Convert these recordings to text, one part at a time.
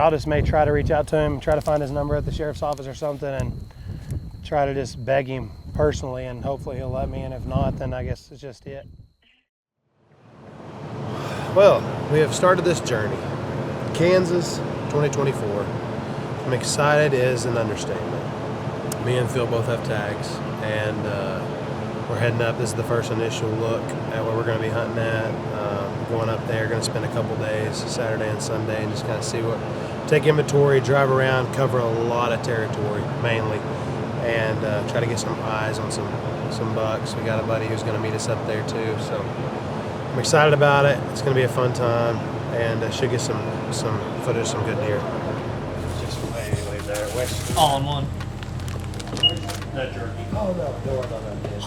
I'll just may try to reach out to him, try to find his number at the sheriff's office or something, and try to just beg him personally, and hopefully he'll let me. And if not, then I guess it's just it. Well, we have started this journey. Kansas 2024. I'm excited is an understatement. Me and Phil both have tags, and we're heading up. This is the first initial look at what we're going to be hunting at. Going up there, going to spend a couple days, Saturday and Sunday, and just kind of see what, take inventory, drive around, cover a lot of territory mainly, and try to get some eyes on some bucks. We got a buddy who's going to meet us up there too, so I'm excited about it. It's going to be a fun time, and should get some footage, some good deer. Just way there, west. All in one. That jerky. Oh no, don't worry about that, dude.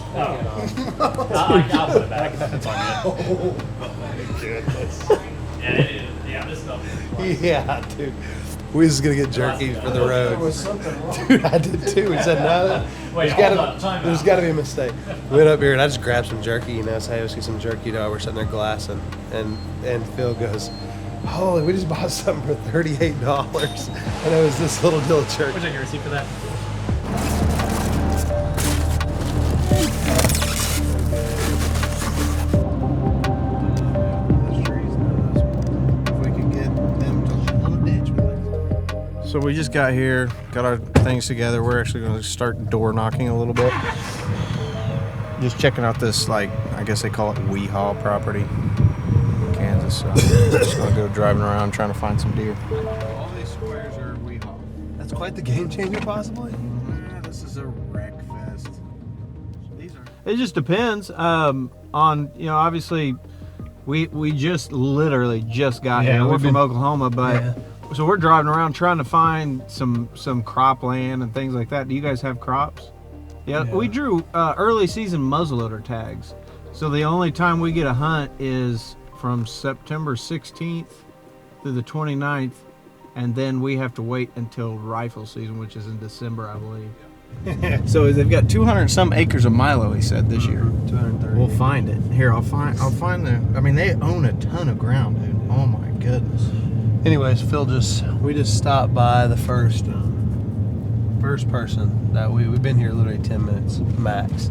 I'll put it back. It's on you. Oh my goodness. Yeah, it is. Yeah, this stuff is. Yeah, dude. We was gonna get jerky for the road. Dude, I did too. We said no. There's gotta be a mistake. We went up here and I just grabbed some jerky, you know, so hey, let's get some jerky dog. We're sitting there glassing, and Phil goes, holy, we just bought something for $38. And it was this little deal of jerky. Where's your receipt for that? So we just got here, got our things together. We're actually going to start door knocking a little bit. Just checking out this, like, I guess they call it Weehaw property in Kansas. So just going to go driving around trying to find some deer. All these squares are Weehaw. That's quite the game changer, possibly. Yeah, this is a wreck fest. It just depends on, you know, obviously we just literally just got here. We're from Oklahoma, but... Yeah. So we're driving around trying to find some cropland and things like that. Do you guys have crops? Yeah. We drew early season muzzleloader tags. So the only time we get a hunt is from September 16th through the 29th, and then we have to wait until rifle season, which is in December, I believe. So they've got 200 some acres of milo, he said, this year. 230. We'll find it. Here, I'll find the. I mean, they own a ton of ground, dude. Oh my goodness. Anyways, we just stopped by the first person that we've been here literally 10 minutes max,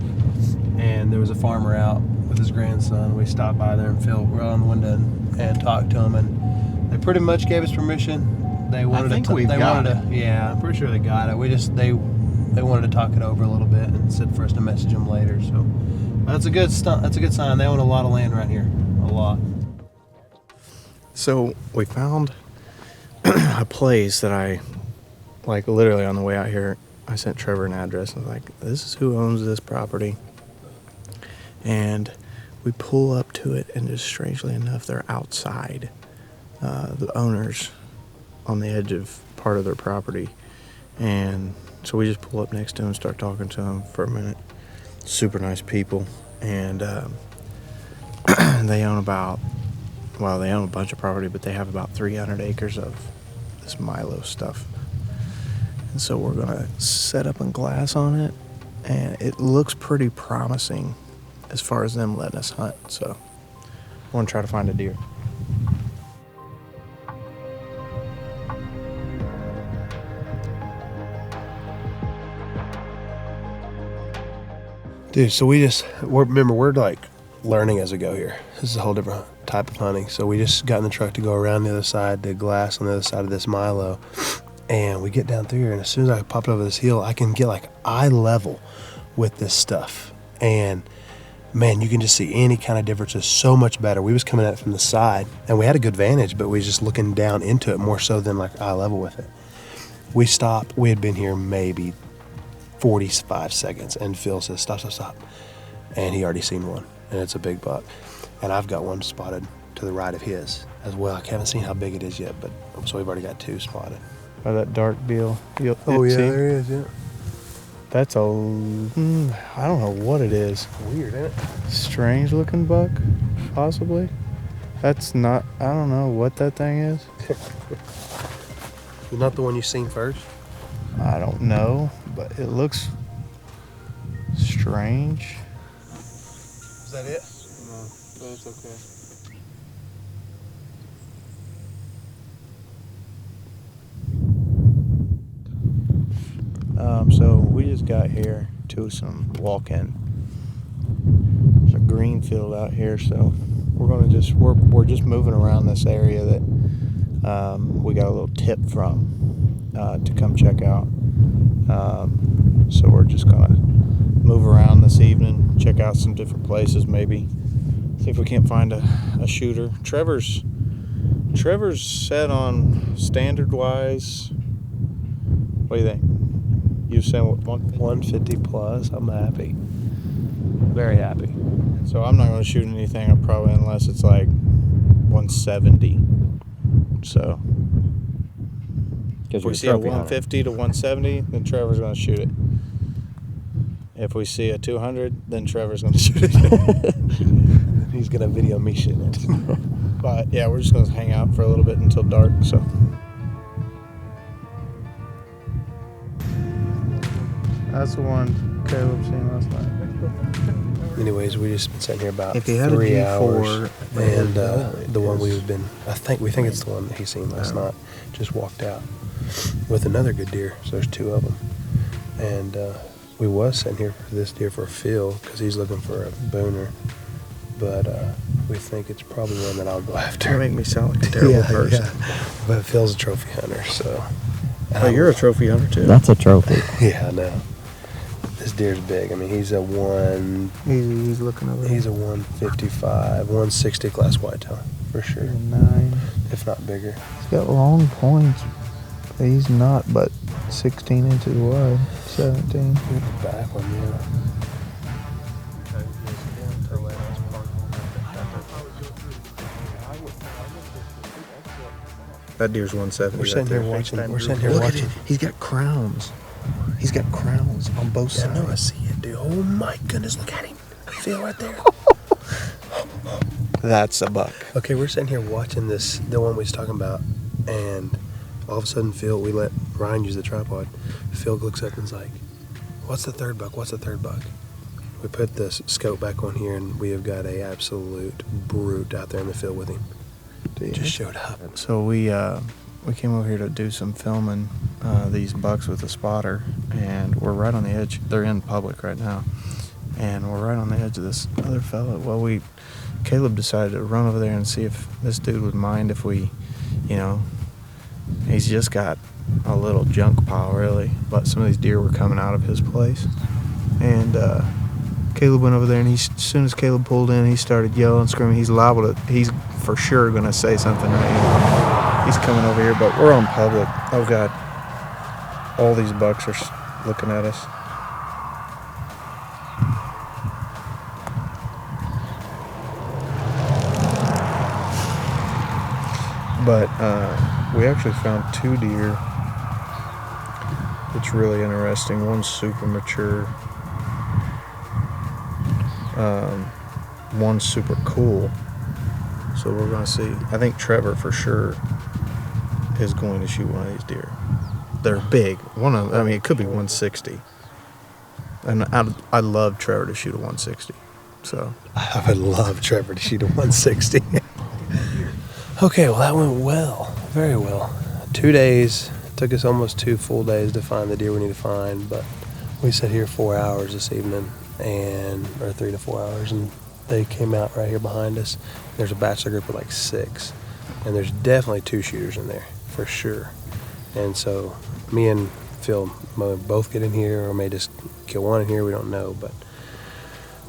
and there was a farmer out with his grandson. We stopped by there and Phil right on the window and talked to him, and they pretty much gave us permission. They wanted yeah, I'm pretty sure they got it. They wanted to talk it over a little bit and said for us to message them later. So that's a good sign. They own a lot of land right here, a lot. So we found a place that I, like, literally on the way out here, I sent Trevor an address. I was like, this is who owns this property. And we pull up to it, and just strangely enough, they're outside. The owners on the edge of part of their property. And so we just pull up next to them and start talking to them for a minute. Super nice people. And they own they own a bunch of property, but they have about 300 acres of this milo stuff. And so we're going to set up and glass on it, and it looks pretty promising as far as them letting us hunt. So I want to try to find a deer. Dude, so we're like learning as we go here. This is a whole different type of hunting. So we just got in the truck to go around the other side, to glass on the other side of this milo, and we get down through here, and as soon as I pop over this hill, I can get like eye level with this stuff, and man, you can just see any kind of difference. Is so much better. We was coming at it from the side, and we had a good vantage, but we was just looking down into it more so than like eye level with it. We stopped. We had been here maybe 45 seconds, and Phil says, stop. And he already seen one, and it's a big buck. And I've got one spotted to the right of his as well. I haven't seen how big it is yet, but so we've already got two spotted. By that dark deal. Oh, yeah, there he is, yeah. That's I don't know what it is. Weird, isn't it? Strange looking buck, possibly. That's not, I don't know what that thing is. Not the one you seen first? I don't know, but it looks strange. Is that it? No, that's okay. So we just got here to some walk-in. There's a green field out here, so we're just moving around this area that we got a little tip from to come check out. So we're just gonna move around this evening, check out some different places, maybe see if we can't find a shooter. Trevor's set on standard wise. What do you think? You said what, 150 plus. I'm happy. Very happy. So I'm not going to shoot anything probably unless it's like 170. So if we see a 150 to 170, then Trevor's going to shoot it. If we see a 200, then Trevor's going to shoot it. He's going to video me shooting it. But yeah, we're just going to hang out for a little bit until dark. So. That's the one Caleb seen last night. Anyways, we just been sitting here about If he had 3 a hours, G4, and the one we think it's the one that he seen last night. Just walked out with another good deer. So there's 2 of them, and we was sitting here for this deer for Phil because he's looking for a booner, but we think it's probably one that I'll go after. You make me sound like a terrible person. Yeah. But Phil's a trophy hunter, so. Oh, you're a trophy hunter too. That's a trophy. Yeah, I know. This deer's big. I mean, he's a He's looking over. He's a 155, 160 class whitetail for sure. 9. If not bigger. He's got long points. He's not but 16 inches wide. 17. Back one, yeah. That deer's 170. We're sitting here watching. Look at it. He's got crowns. He's got crowns on both Yeah, sides. no, I see it, dude. Oh my goodness, look at him. Phil right there. That's a buck. Okay, we're sitting here watching the one we was talking about, and all of a sudden, we let Ryan use the tripod. Phil looks up and's like, "What's the third buck? What's the third buck?" We put the scope back on here, and we have got a absolute brute out there in the field with him. He just showed up. So we came over here to do some filming these bucks with a spotter, and we're right on the edge. They're in public right now, and we're right on the edge of this other fella. Well, Caleb decided to run over there and see if this dude would mind if we, he's just got a little junk pile really, but some of these deer were coming out of his place, and Caleb went over there, and as soon as Caleb pulled in, he started yelling, screaming. He's for sure going to say something right now. He's coming over here, but we're on public. Oh, God. All these bucks are looking at us. But we actually found 2 deer. It's really interesting. One's super mature. One's super cool. So we're going to see. I think Trevor for sure is going to shoot one of these deer. They're big. It could be 160. And I love Trevor to shoot a 160. So I would love Trevor to shoot a 160. Okay, well, that went well. Very well. 2 days. It took us almost 2 full days to find the deer we need to find, but we sat here 4 hours this evening, or 3 to 4 hours, and they came out right here behind us. There's a bachelor group of like 6, and there's definitely 2 shooters in there for sure. And so me and Phil may both get in here, or may just kill one in here. We don't know, but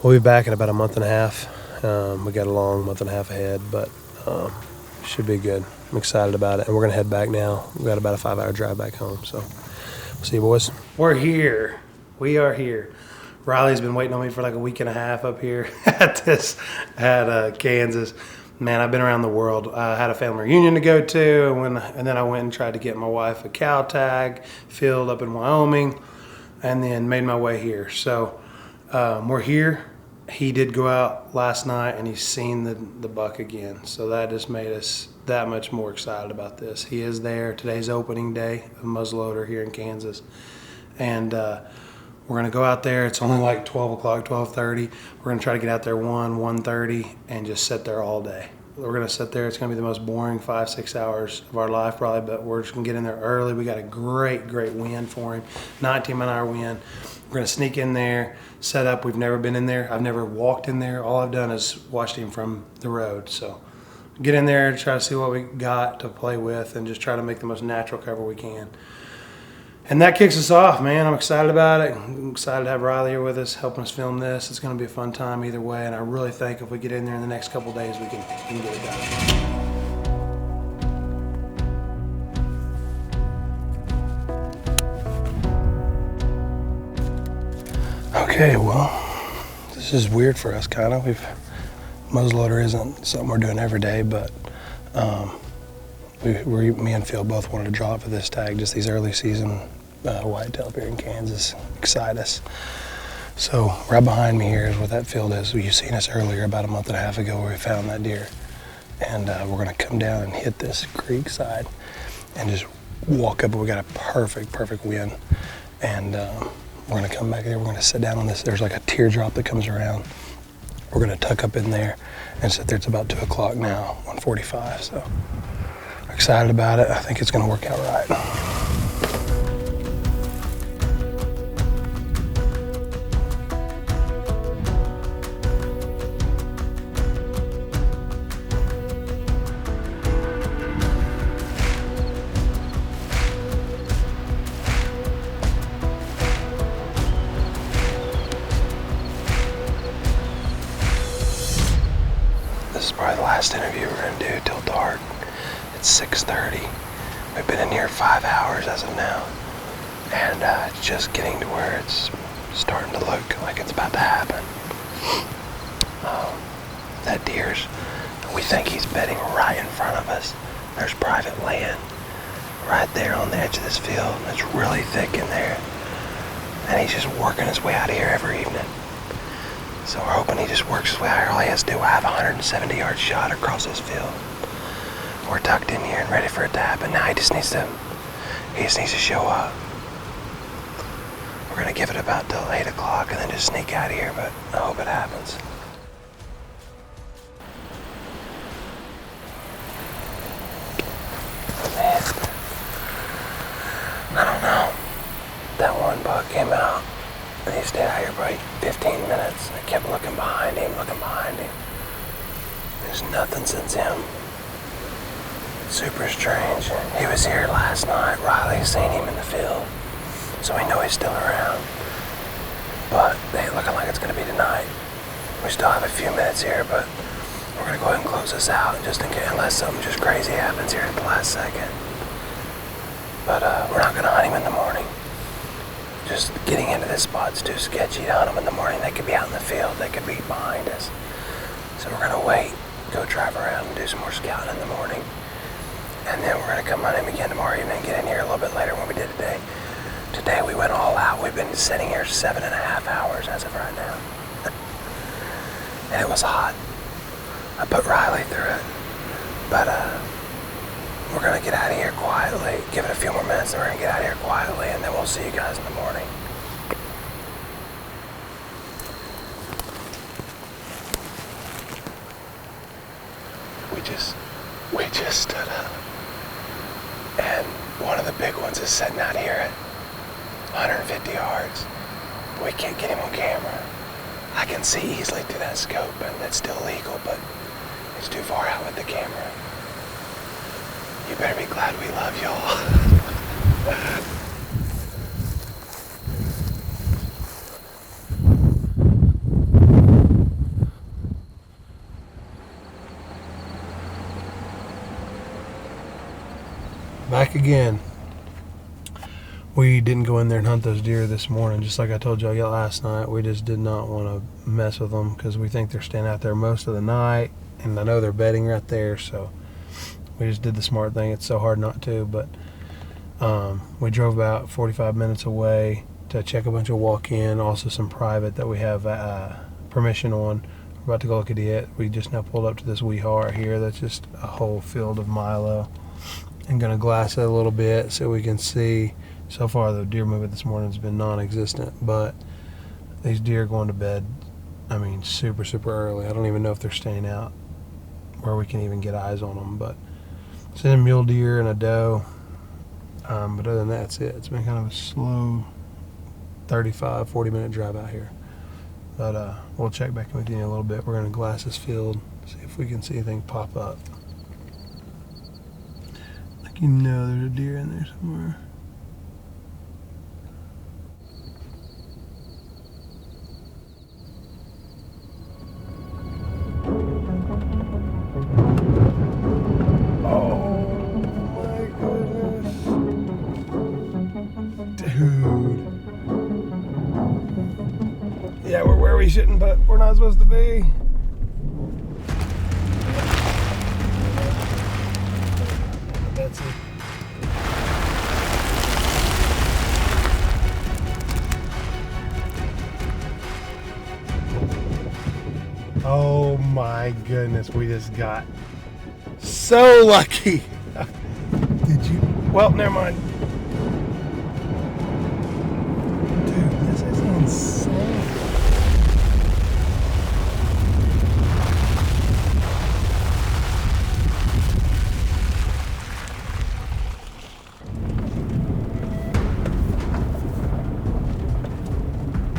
we'll be back in about a month and a half. We got a long month and a half ahead, but should be good. I'm excited about it, and we're gonna head back now. We got about a 5-hour drive back home, so we'll see you boys. We're here. We are here. Riley's been waiting on me for like a week and a half up here at Kansas. Man, I've been around the world. I had a family reunion to go to, and then I went and tried to get my wife a cow tag filled up in Wyoming, and then made my way here. So we're here. He did go out last night, and he's seen the buck again. So that just made us that much more excited about this. He is there. Today's opening day of Muzzleloader here in Kansas, and we're going to go out there. It's only like 12 o'clock, 12:30. We're going to try to get out there 1:30, and just sit there all day. we're gonna sit there. It's gonna be the most boring 5-6 hours of our life probably, but we're just gonna get in there early. We got a great wind for him, 19-mile-an-hour wind. We're gonna sneak in there, set up. We've never been in there. I've never walked in there. All I've done is watched him from the road. So get in there, try to see what we got to play with, and just try to make the most natural cover we can. And that kicks us off, man. I'm excited about it. I'm excited to have Riley here with us, helping us film this. It's going to be a fun time either way, and I really think if we get in there in the next couple of days, we can get it done. Okay, well, this is weird for us, kind of. Muzzleloader isn't something we're doing every day, but me and Phil both wanted to draw it for this tag. Just these early season whitetail up here in Kansas excite us. So right behind me here is what that field is. You've seen us earlier about a month and a half ago where we found that deer. And we're gonna come down and hit this creek side and just walk up. We got a perfect wind. And we're gonna come back there. We're gonna sit down on this. There's like a teardrop that comes around. We're gonna tuck up in there and sit there. It's about 2 o'clock now, 1:45. So excited about it. I think it's gonna work out right. This is probably the last interview we're gonna do till dark. It's 6:30. We've been in here 5 hours as of now, and it's just getting to where it's starting to look like it's about to happen. That deer's, we think he's bedding right in front of us. There's private land right there on the edge of this field. It's really thick in there, and he's just working his way out of here every evening. So we're hoping he just works his way out here. All he has to do, I have a 170-yard shot across this field. We're tucked in here and ready for it to happen. Now he just needs to show up. We're gonna give it about till 8 o'clock and then just sneak out of here, but I hope it happens. Man, I don't know. That one buck came out and he stayed out here for like 15 minutes. I kept looking behind him. There's nothing since him. Super strange. He was here last night. Riley seen him in the field, so we know he's still around. But they ain't looking like it's gonna be tonight. We still have a few minutes here, but we're gonna go ahead and close this out just in case, unless something just crazy happens here at the last second. But we're not gonna hunt him in the morning. Just getting into this spot's too sketchy to hunt them in the morning. They could be out in the field. They could be behind us. So we're gonna wait, go drive around and do some more scouting in the morning. And then we're gonna come hunt him again tomorrow evening and get in here a little bit later than we did today. Today we went all out. We've been sitting here 7.5 hours as of right now. And it was hot. I put Riley through it. But we're gonna get out of here quietly. Give it a few more minutes and we're gonna get out of here quietly, and then we'll see you guys in the morning. We just stood up, and one of the big ones is sitting out here at 150 yards. We can't get him on camera. I can see easily through that scope, and it's still legal, but it's too far out with the camera. You better be glad we love y'all. Back again. We didn't go in there and hunt those deer this morning, just like I told you last night. We just did not want to mess with them because we think they're staying out there most of the night, and I know they're bedding right there, so we just did the smart thing. It's so hard not to, but we drove about 45 minutes away to check a bunch of walk-in, also some private that we have permission on. We're about to go look at it. We just now pulled up to this weehaw right here. That's just a whole field of milo. I'm gonna glass it a little bit so we can see. So far the deer movement this morning has been non-existent, but these deer are going to bed, I mean, super early. I don't even know if they're staying out where we can even get eyes on them. But seen a mule deer and a doe. But other than that, that's it. It's been kind of a slow 35, 40-minute drive out here. But we'll check back with you in a little bit. We're going to glass this field, see if we can see anything pop up. Like, you know, there's a deer in there somewhere. Yeah, we're where we shouldn't, but we're not supposed to be. That's it. Oh my goodness, we just got so lucky. Did you? Well, never mind. Dude, this is insane.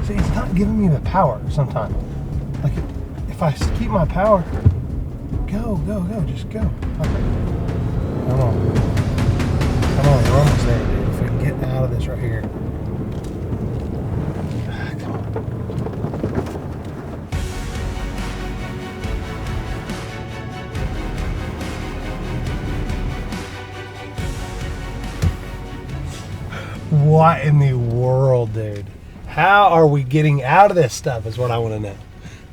See, it's not giving me the power sometimes. Like, if I keep my power, go, just go. Okay. Come on, we're almost there, dude. If we can get out of this right here. Come on. What in the world, dude? How are we getting out of this stuff is what I want to know.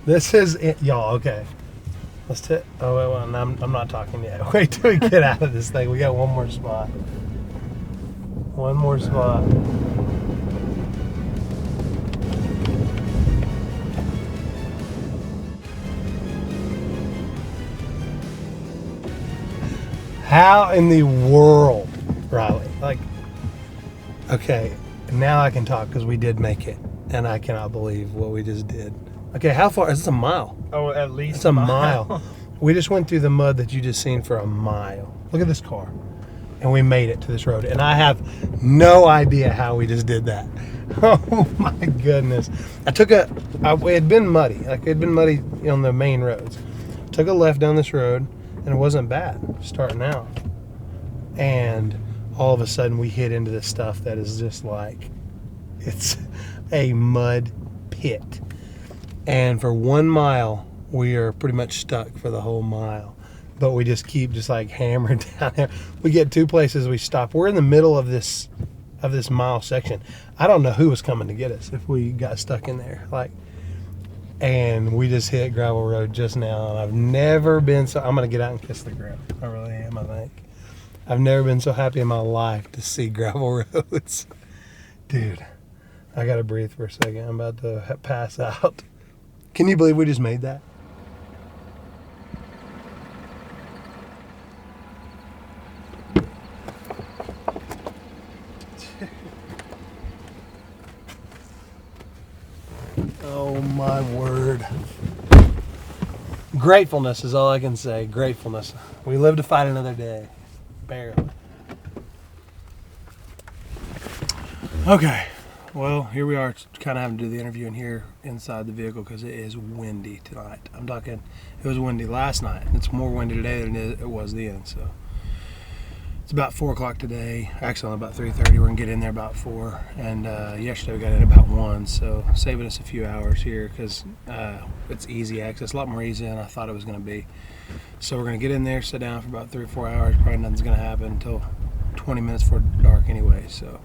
This is it, y'all. Okay. Let's oh, wait, well, I'm not talking yet. Wait till we get out of this thing. We got one more spot. One more spot. How in the world, Riley? Like, okay, now I can talk because we did make it, and I cannot believe what we just did. Okay, how far? Is this a mile? Oh, at least It's a mile. We just went through the mud that you just seen for a mile. Look at this car. And we made it to this road. And I have no idea how we just did that. Oh my goodness. It had been muddy. Like, it had been muddy on the main roads. Took a left down this road, and it wasn't bad starting out. And all of a sudden we hit into this stuff that is just like, it's a mud pit. And for 1 mile, we are pretty much stuck for the whole mile. But we just keep just like hammering down there. We get two places we stop. We're in the middle of this mile section. I don't know who was coming to get us if we got stuck in there. And we just hit gravel road just now. And I've never been so, I'm going to get out and kiss the ground. I really am, I think. I've never been so happy in my life to see gravel roads. Dude, I got to breathe for a second. I'm about to pass out. Can you believe we just made that? Oh my word. Gratefulness is all I can say. Gratefulness. We live to fight another day. Barely. Okay. Well, here we are, kind of having to do the interview in here inside the vehicle because it is windy tonight. I'm talking, it was windy last night. It's more windy today than it was then. So it's about 4 o'clock today. Actually, about 3:30. We're gonna get in there about 4. And yesterday we got in about 1. So saving us a few hours here because it's easy access, a lot more easy than I thought it was gonna be. So we're gonna get in there, sit down for about 3 or 4 hours. Probably nothing's gonna happen until 20 minutes before dark anyway. So.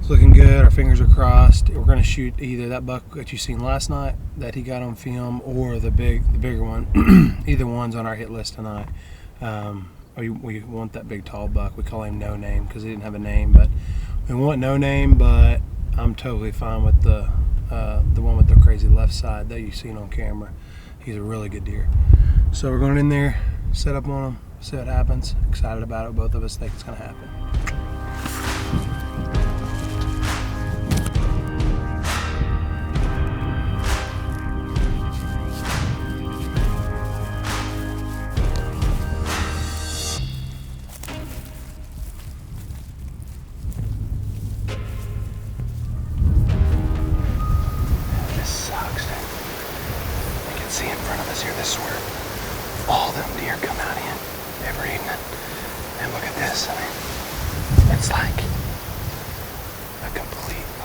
It's looking good. Our fingers are crossed. We're going to shoot either that buck that you seen last night that he got on film, or the bigger one. Either one's on our hit list tonight. We want that big tall buck. We call him No Name because he didn't have a name, but we want No Name. But I'm totally fine with the one with the crazy left side that you've seen on camera. He's a really good deer. So we're going in there, set up on him, see what happens. Excited about it. Both of us think it's going to happen.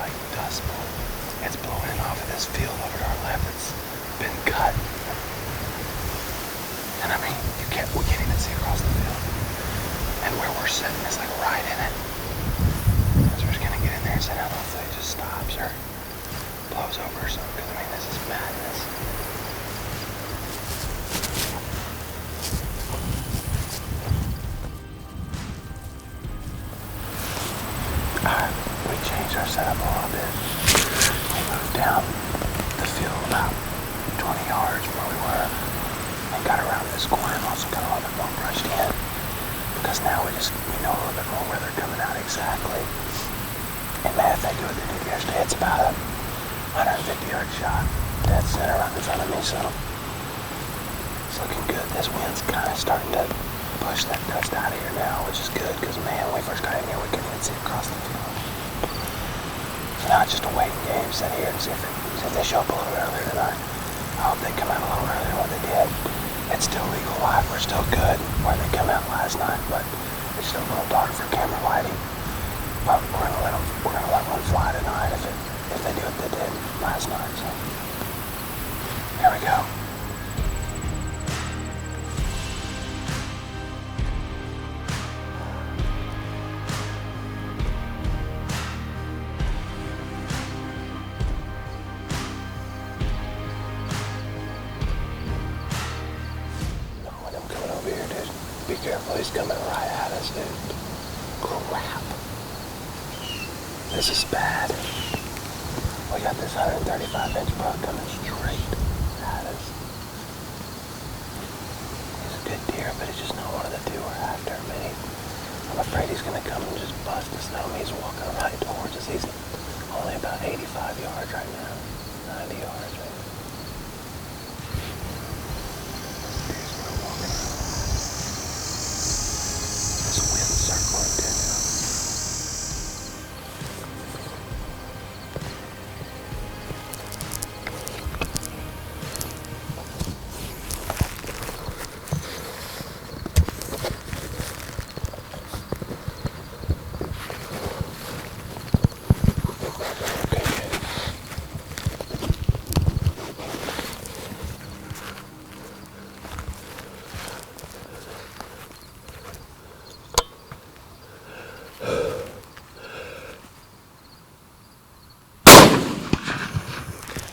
like dust blowing. It's blowing in off of this field over to our left that's been cut. And I mean, we can't even see across the field. And where we're sitting is like right in it. So we're just gonna get in there and sit down. Hopefully it just stops or blows over or something. Because I mean, this is madness. We changed our setup a little bit. We moved down the field about 20 yards from where we were and got around this corner and also got a little bit more brushed in because now we know a little bit more where they're coming out exactly. And man, if they do what they did yesterday, it's about a 150-yard shot dead center right in front of me, so it's looking good. This wind's kind of starting to push that dust out of here now, which is good because man, when we first got in here, we couldn't even see across the field. So now it's just a waiting game, sit here and see if they show up a little bit earlier tonight. I hope they come out a little earlier than what they did. It's still legal light, we're still good where they come out last night, but it's still a little dark for camera lighting. But we're gonna let one fly tonight if they do what they did last night. So here we go. Be careful, he's coming right at us, dude. Crap. This is bad. We got this 135-inch buck coming straight at us. He's a good deer, but he's just not one of the two we're after. I mean, I'm afraid he's gonna come and just bust us. No, he's walking right towards us. He's only about 85 yards right now. 90 yards right now.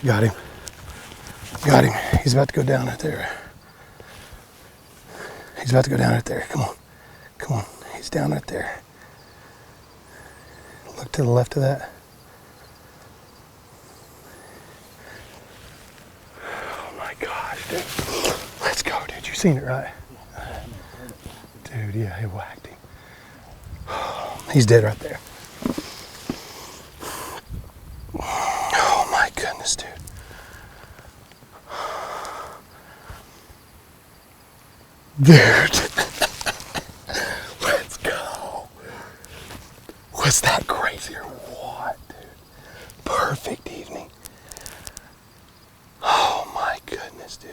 Got him. Got him. He's about to go down right there. He's about to go down right there. Come on. Come on. He's down right there. Look to the left of that. Oh my gosh, dude. Let's go, dude. You seen it, right? Dude, yeah, he whacked him. He's dead right there. Oh my goodness, dude. Dude. Let's go. Was that crazy or what, dude? Perfect evening. Oh my goodness, dude.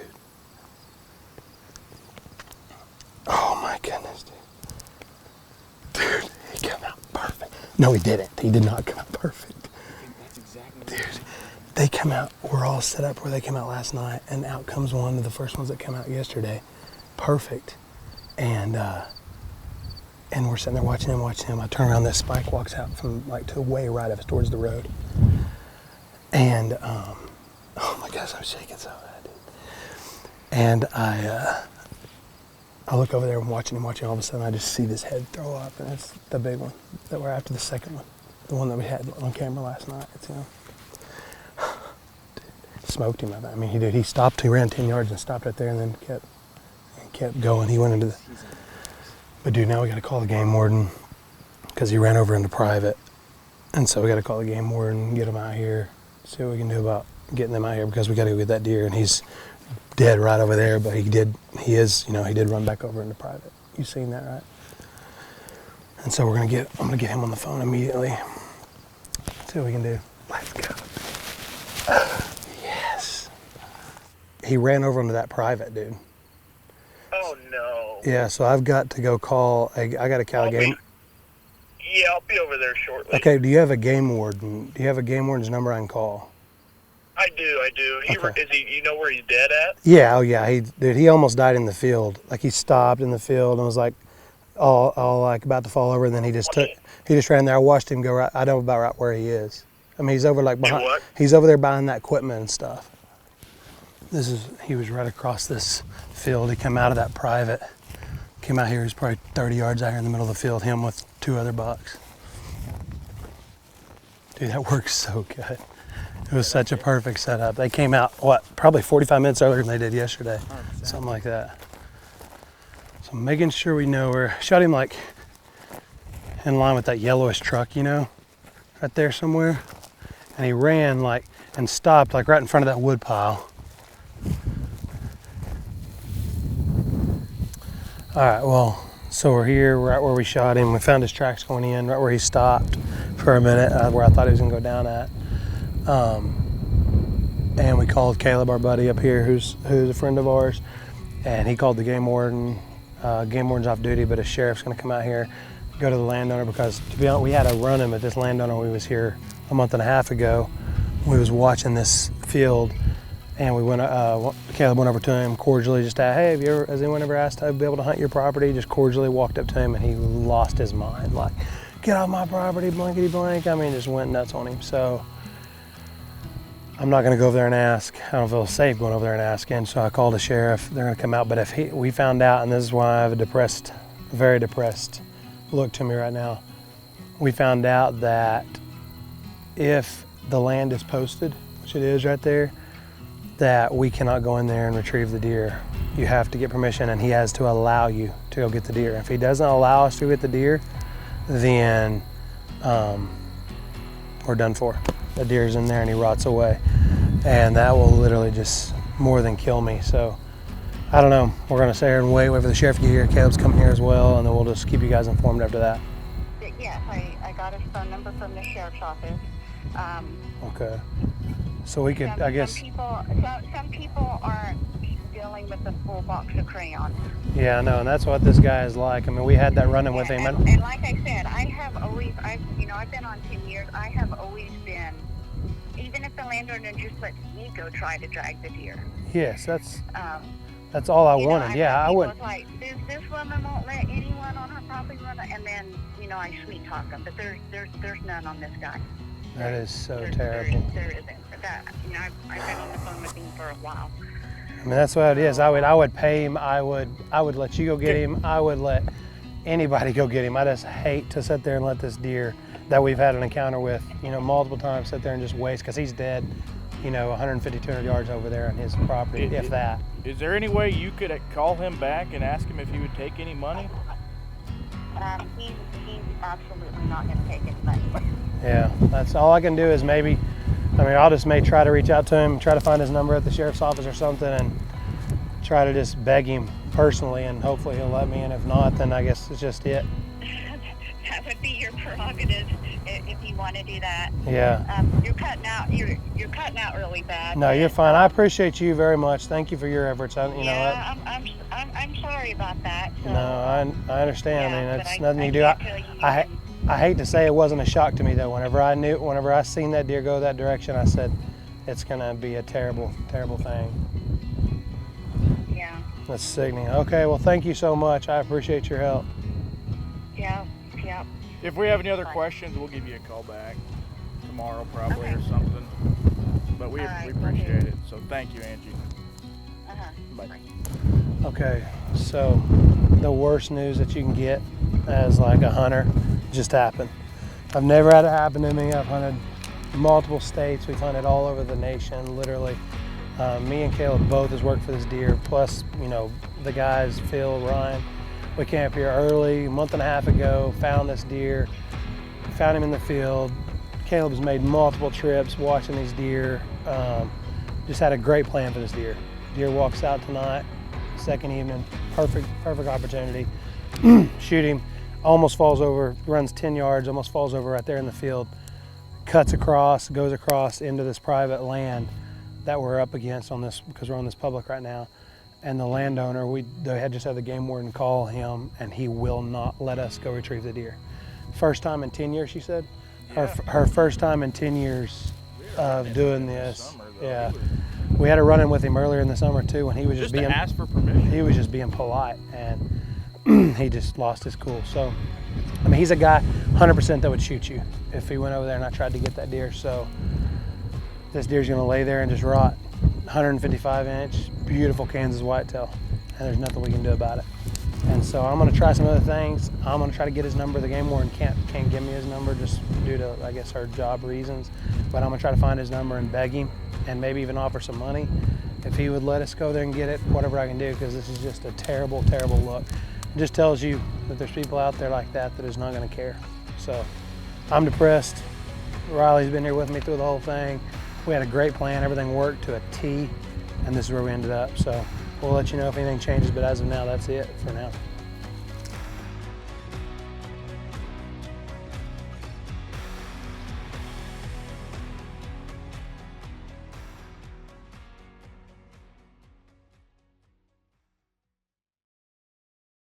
Oh my goodness, dude. Dude, he came out perfect. No, he didn't. He did not come out perfect. Dude, they come out, we're all set up where they came out last night, and out comes one of the first ones that came out yesterday. Perfect. And we're sitting there watching him. I turn around, this spike walks out from like to the way right of us towards the road. And oh my gosh, I'm shaking so bad, dude. And I look over there and watching him, all of a sudden I just see this head throw up, and it's the big one that we're after, the second one. The one that we had on camera last night. It's, you know, smoked him. I mean, he stopped, he ran 10 yards and stopped right there and then kept going. He went into the, but dude, now we got to call the game warden because he ran over into private. And so we got to call the game warden, get him out here, see what we can do about getting them out here because we got to go get that deer. And he's dead right over there, but he did run back over into private. You seen that, right? And so I'm going to get him on the phone immediately. See what we can do. Let's go. Yes. He ran over into that private, dude. Oh no. Yeah, so I've got to go call. I got a Cali game. Yeah, I'll be over there shortly. Okay, do you have a game warden? Do you have a game warden's number I can call? I do. Okay. Is he? You know where he's dead at? Yeah, oh yeah. He almost died in the field. Like he stopped in the field and was like all like about to fall over, and then he just ran there. I watched him go right. I know about right where he is. I mean, he's over like behind. what? He's over there behind that equipment and stuff. He was right across this field. He came out of that private. Came out here. He's probably 30 yards out here in the middle of the field. Him with 2 other bucks. Dude, that works so good. It was such a perfect setup. They came out, probably 45 minutes earlier than they did yesterday. 100%. Something like that. So making sure we know where, shot him like in line with that yellowish truck, you know, right there somewhere. And he ran like, and stopped like right in front of that wood pile. All right, well, so we're here, right where we shot him. We found his tracks going in, right where he stopped for a minute, where I thought he was gonna go down at. And we called Caleb, our buddy up here, who's a friend of ours, and he called the game warden. Game warden's off duty, but a sheriff's gonna come out here, go to the landowner, because to be honest, we had a run-in with this landowner. We was here a month and a half ago. We was watching this field, and we went. Caleb went over to him cordially, just asked, "Hey, has anyone ever asked to be able to hunt your property?" Just cordially walked up to him, and he lost his mind, like, "Get off my property, blankety blank." I mean, just went nuts on him. So I'm not going to go over there and ask. I don't feel safe going over there and asking. So I called the sheriff. They're going to come out. But if we found out, and this is why I have a very depressed look to me right now. We found out that if the land is posted, which it is right there, that we cannot go in there and retrieve the deer. You have to get permission, and he has to allow you to go get the deer. If he doesn't allow us to get the deer, then we're done for. The deer's in there and he rots away, and that will literally just more than kill me. So I don't know, we're gonna stay here and wait for the sheriff to get here. Caleb's coming here as well, and then we'll just keep you guys informed after that. Yes, I got his phone number from the sheriff's office. Okay, so we could, I guess. Some people aren't dealing with the full box of crayons. Yeah, I know, and that's what this guy is like. I mean, we had that running with him. And like I said, I've been on 10 years. I have always been, even if the landowner just lets me go try to drag the deer. Yes, that's all I wanted. Yeah, I wouldn't. Like, this woman won't let anyone on her property run, and then I sweet talk them, but there's none on this guy. That is so terrible. There isn't. That I've been on the phone with him for a while. I mean, that's what it is. I would pay him. I would let you go get him. I would let anybody go get him. I just hate to sit there and let this deer that we've had an encounter with, multiple times, sit there and just waste, because he's dead, 150, 200 yards over there on his property, if that. Is there any way you could call him back and ask him if he would take any money? He's absolutely not going to take any money. Yeah, that's all I can do is I'll just try to reach out to him, try to find his number at the sheriff's office or something, and try to just beg him personally, and hopefully he'll let me. And if not, then I guess it's just it. That would be your prerogative if you want to do that. Yeah. You're cutting out. You're cutting out really bad. No, you're fine. I appreciate you very much. Thank you for your efforts. I'm sorry about that. So, no, I understand. Yeah, I mean, it's nothing you do. I hate to say it wasn't a shock to me though. Whenever I seen that deer go that direction, I said, it's gonna be a terrible, terrible thing. Yeah. That's sickening. Okay, well, thank you so much. I appreciate your help. Yeah. If we have any other questions, we'll give you a call back tomorrow probably, okay, or something. But we appreciate it. So thank you, Angie. Bye. Okay, so the worst news that you can get as like a hunter just happened. I've never had it happen to me. I've hunted multiple states. We've hunted all over the nation, literally. Me and Caleb both has worked for this deer, plus, the guys, Phil, Ryan. We came up here early, a month and a half ago, found this deer, found him in the field. Caleb's made multiple trips watching these deer. Just had a great plan for this deer. Deer walks out tonight, second evening, perfect opportunity. Shoot him, almost falls over, runs 10 yards, almost falls over right there in the field. Cuts across, goes across into this private land that we're up against on this, because we're on this public right now. And the landowner, they had just had the game warden call him, and he will not let us go retrieve the deer. First time in 10 years, she said. Yeah. Her first time in 10 years of doing this. Summer, though. Yeah. We had a run-in with him earlier in the summer too, when he was Just just being to ask for permission. he was just being polite, and he just lost his cool. So, I mean, he's a guy 100% that would shoot you if he went over there and I tried to get that deer. So this deer's gonna lay there and just rot. 155 inch, beautiful Kansas whitetail, and there's nothing we can do about it. And so I'm gonna try some other things. I'm gonna try to get his number. The game warden can't give me his number just due to, I guess, her job reasons. But I'm gonna try to find his number and beg him, and maybe even offer some money if he would let us go there and get it, whatever I can do, because this is just a terrible, terrible look. It just tells you that there's people out there like that is not gonna care. So I'm depressed. Riley's been here with me through the whole thing. We had a great plan, everything worked to a T, and this is where we ended up. So we'll let you know if anything changes, but as of now, that's it for now.